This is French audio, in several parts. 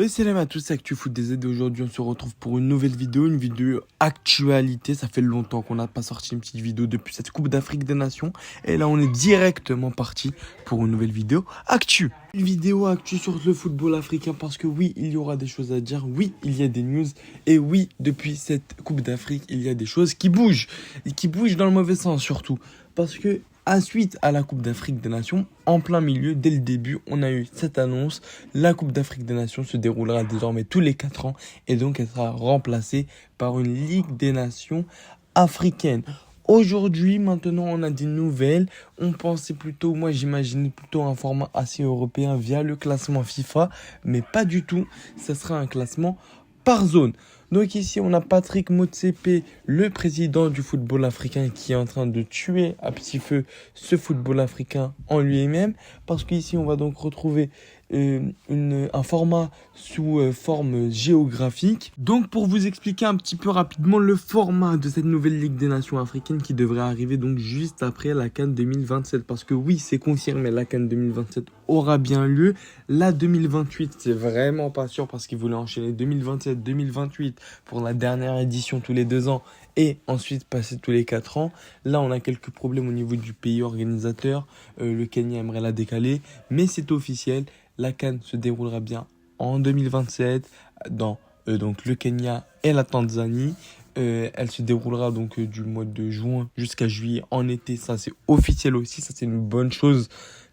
Salam à tous, c'est ActuFoot DZ et aujourd'hui on se retrouve pour une nouvelle vidéo, une vidéo actualité. Ça fait longtemps qu'on n'a pas sorti une petite vidéo depuis cette Coupe d'Afrique des Nations. Et là on est directement parti pour une nouvelle vidéo actu. Une vidéo actu sur le football africain parce que oui, il y aura des choses à dire, oui, il y a des news. Et oui, depuis cette Coupe d'Afrique, il y a des choses qui bougent. Et qui bougent dans le mauvais sens surtout. Parce que suite à la Coupe d'Afrique des Nations, en plein milieu, dès le début, on a eu cette annonce. La Coupe d'Afrique des Nations se déroulera désormais tous les 4 ans et donc elle sera remplacée par une Ligue des Nations africaine. Aujourd'hui, maintenant, on a des nouvelles. On pensait plutôt, moi j'imaginais plutôt un format assez européen via le classement FIFA, mais pas du tout. Ça sera un classement par zone. Donc ici, on a Patrick Motsepe, le président du football africain, qui est en train de tuer à petit feu ce football africain en lui-même. Parce qu'ici, on va donc retrouver un format sous forme géographique. Donc pour vous expliquer un petit peu rapidement le format de cette nouvelle Ligue des Nations africaines qui devrait arriver donc juste après la CAN 2027. Parce que oui, c'est confirmé, la CAN 2027 aura bien lieu. La 2028, c'est vraiment pas sûr parce qu'ils voulaient enchaîner 2027-2028 pour la dernière édition tous les 2 ans et ensuite passer tous les 4 ans. Là, on a quelques problèmes au niveau du pays organisateur. Le Kenya aimerait la décaler, mais c'est officiel. La CAN se déroulera bien en 2027 dans donc le Kenya et la Tanzanie. Elle se déroulera donc du mois de juin jusqu'à juillet en été. Ça, c'est officiel aussi. Ça, c'est une bonne chose.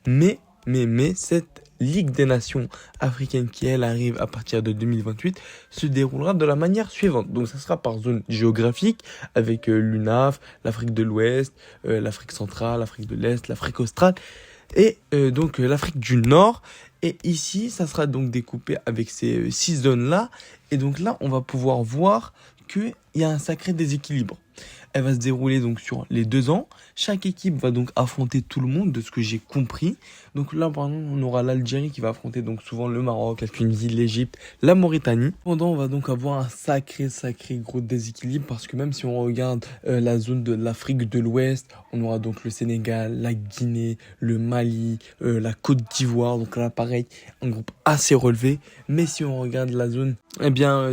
Mais cette Ligue des Nations africaines qui, elle, arrive à partir de 2028, se déroulera de la manière suivante. Donc, ça sera par zone géographique avec l'UNAF, l'Afrique de l'Ouest, l'Afrique centrale, l'Afrique de l'Est, l'Afrique australe et donc l'Afrique du Nord. Et ici, ça sera donc découpé avec ces 6 zones-là. Et donc là, on va pouvoir voir qu'il y a un sacré déséquilibre. Elle va se dérouler donc sur les 2 ans. Chaque équipe va donc affronter tout le monde, de ce que j'ai compris. Donc là, par exemple, on aura l'Algérie qui va affronter donc souvent le Maroc, la Tunisie, l'Égypte, la Mauritanie. Pendant, on va donc avoir un sacré gros déséquilibre parce que même si on regarde la zone de l'Afrique de l'Ouest, on aura donc le Sénégal, la Guinée, le Mali, la Côte d'Ivoire. Donc là, pareil, un groupe assez relevé. Mais si on regarde la zone,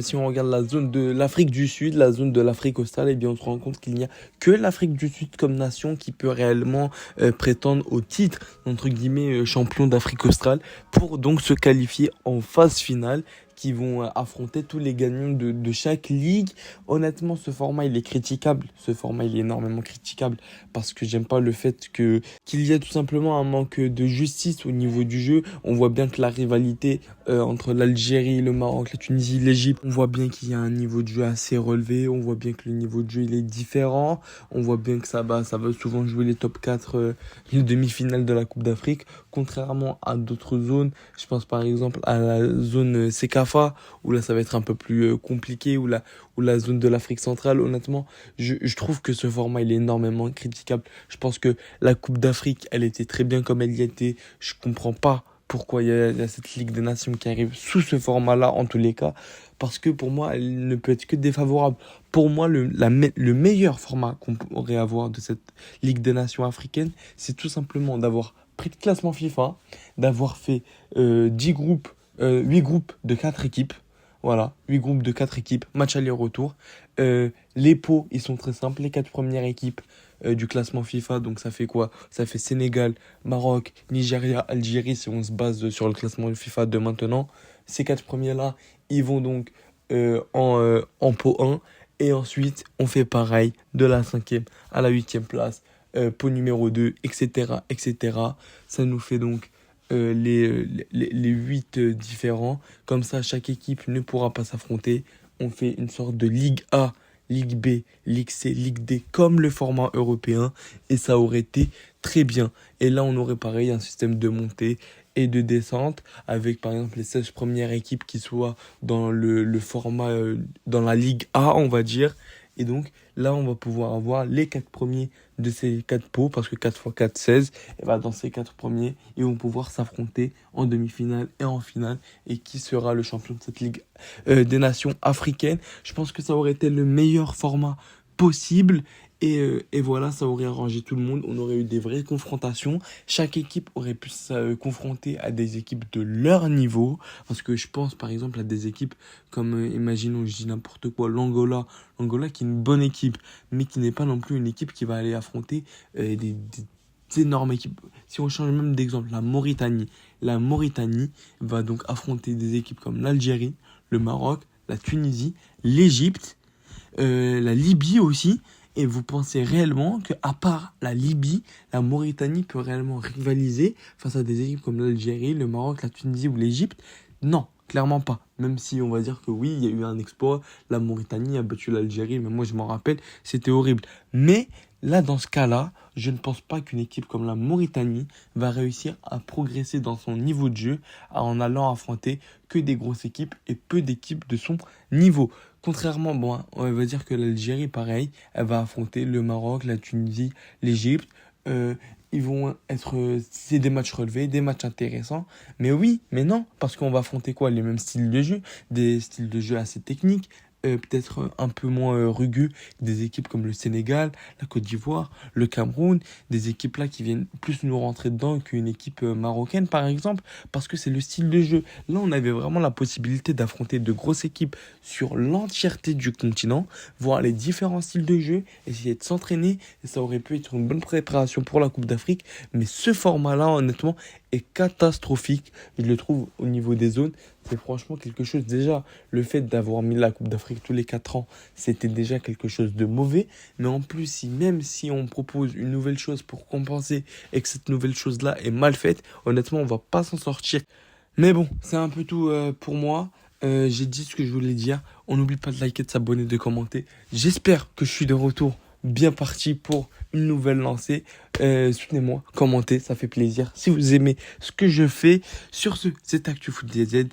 si on regarde la zone de l'Afrique du Sud, la zone de l'Afrique australe, on se rend compte qu'il n'y a que l'Afrique du Sud comme nation qui peut réellement prétendre au titre, entre guillemets, champion d'Afrique australe pour donc se qualifier en phase finale qui vont affronter tous les gagnants de chaque ligue. Honnêtement, ce format, il est critiquable. Ce format, il est énormément critiquable parce que j'aime pas le fait qu'il y ait tout simplement un manque de justice au niveau du jeu. On voit bien que la rivalité entre l'Algérie, le Maroc, la Tunisie, l'Égypte, on voit bien qu'il y a un niveau de jeu assez relevé. On voit bien que le niveau de jeu, il est différent. On voit bien que ça va souvent jouer les top 4, les demi-finales de la Coupe d'Afrique, contrairement à d'autres zones. Je pense par exemple à la zone CECAFA, où là ça va être un peu plus compliqué, ou la zone de l'Afrique centrale. Honnêtement, je trouve que ce format il est énormément critiquable. Je pense que la Coupe d'Afrique, elle était très bien comme elle y était. Je comprends pas pourquoi il y a cette Ligue des Nations qui arrive sous ce format-là en tous les cas, parce que pour moi, elle ne peut être que défavorable. Pour moi, le meilleur format qu'on pourrait avoir de cette Ligue des Nations africaine, c'est tout simplement d'avoir pris le classement FIFA, d'avoir fait 8 groupes de 4 équipes. Voilà, 8 groupes de 4 équipes, match aller-retour. Les pots, ils sont très simples. Les 4 premières équipes du classement FIFA, donc ça fait quoi? Ça fait Sénégal, Maroc, Nigeria, Algérie, si on se base sur le classement FIFA de maintenant. Ces 4 premiers-là, ils vont donc en pot 1. Et ensuite, on fait pareil de la 5e à la 8e place. Pot numéro 2, etc., etc. Ça nous fait donc les 8 différents. Comme ça, chaque équipe ne pourra pas s'affronter. On fait une sorte de Ligue A, Ligue B, Ligue C, Ligue D, comme le format européen. Et ça aurait été très bien. Et là, on aurait pareil un système de montée et de descente avec par exemple les 16 premières équipes qui soient dans le format, dans la Ligue A, on va dire. Et donc là, on va pouvoir avoir les 4 premiers de ces 4 pots, parce que 4 x 4, 16. Et bah, dans ces 4 premiers, ils vont pouvoir s'affronter en demi-finale et en finale. Et qui sera le champion de cette Ligue des Nations africaines? Je pense que ça aurait été le meilleur format possible. Et voilà, ça aurait arrangé tout le monde. On aurait eu des vraies confrontations. Chaque équipe aurait pu se confronter à des équipes de leur niveau. Parce que je pense par exemple à des équipes comme, imaginons, je dis n'importe quoi, l'Angola. L'Angola qui est une bonne équipe, mais qui n'est pas non plus une équipe qui va aller affronter des énormes équipes. Si on change même d'exemple, la Mauritanie. La Mauritanie va donc affronter des équipes comme l'Algérie, le Maroc, la Tunisie, l'Égypte, la Libye aussi. Et vous pensez réellement qu'à part la Libye, la Mauritanie peut réellement rivaliser face à des équipes comme l'Algérie, le Maroc, la Tunisie ou l'Égypte? Non, clairement pas. Même si on va dire que oui, il y a eu un exploit, la Mauritanie a battu l'Algérie, mais moi je m'en rappelle, c'était horrible. Mais là, dans ce cas-là, je ne pense pas qu'une équipe comme la Mauritanie va réussir à progresser dans son niveau de jeu en allant affronter que des grosses équipes et peu d'équipes de son niveau. Contrairement, bon, on va dire que l'Algérie, pareil, elle va affronter le Maroc, la Tunisie, l'Égypte. Ils vont être, c'est des matchs relevés, des matchs intéressants. Mais oui, mais non, parce qu'on va affronter quoi? Les mêmes styles de jeu, des styles de jeu assez techniques, peut-être un peu moins rugueux, des équipes comme le Sénégal, la Côte d'Ivoire, le Cameroun, des équipes là qui viennent plus nous rentrer dedans qu'une équipe marocaine par exemple, parce que c'est le style de jeu. Là, on avait vraiment la possibilité d'affronter de grosses équipes sur l'entièreté du continent, voir les différents styles de jeu, essayer de s'entraîner, et ça aurait pu être une bonne préparation pour la Coupe d'Afrique, mais ce format-là, honnêtement, est catastrophique. Je le trouve au niveau des zones. C'est franchement quelque chose, déjà, le fait d'avoir mis la Coupe d'Afrique tous les 4 ans, c'était déjà quelque chose de mauvais. Mais en plus, même si on propose une nouvelle chose pour compenser et que cette nouvelle chose-là est mal faite, honnêtement, on va pas s'en sortir. Mais bon, c'est un peu tout pour moi. J'ai dit ce que je voulais dire. On n'oublie pas de liker, de s'abonner, de commenter. J'espère que je suis de retour bien parti pour une nouvelle lancée. Soutenez-moi, commentez, ça fait plaisir. Si vous aimez ce que je fais, sur ce, c'est ActuFoot DZ.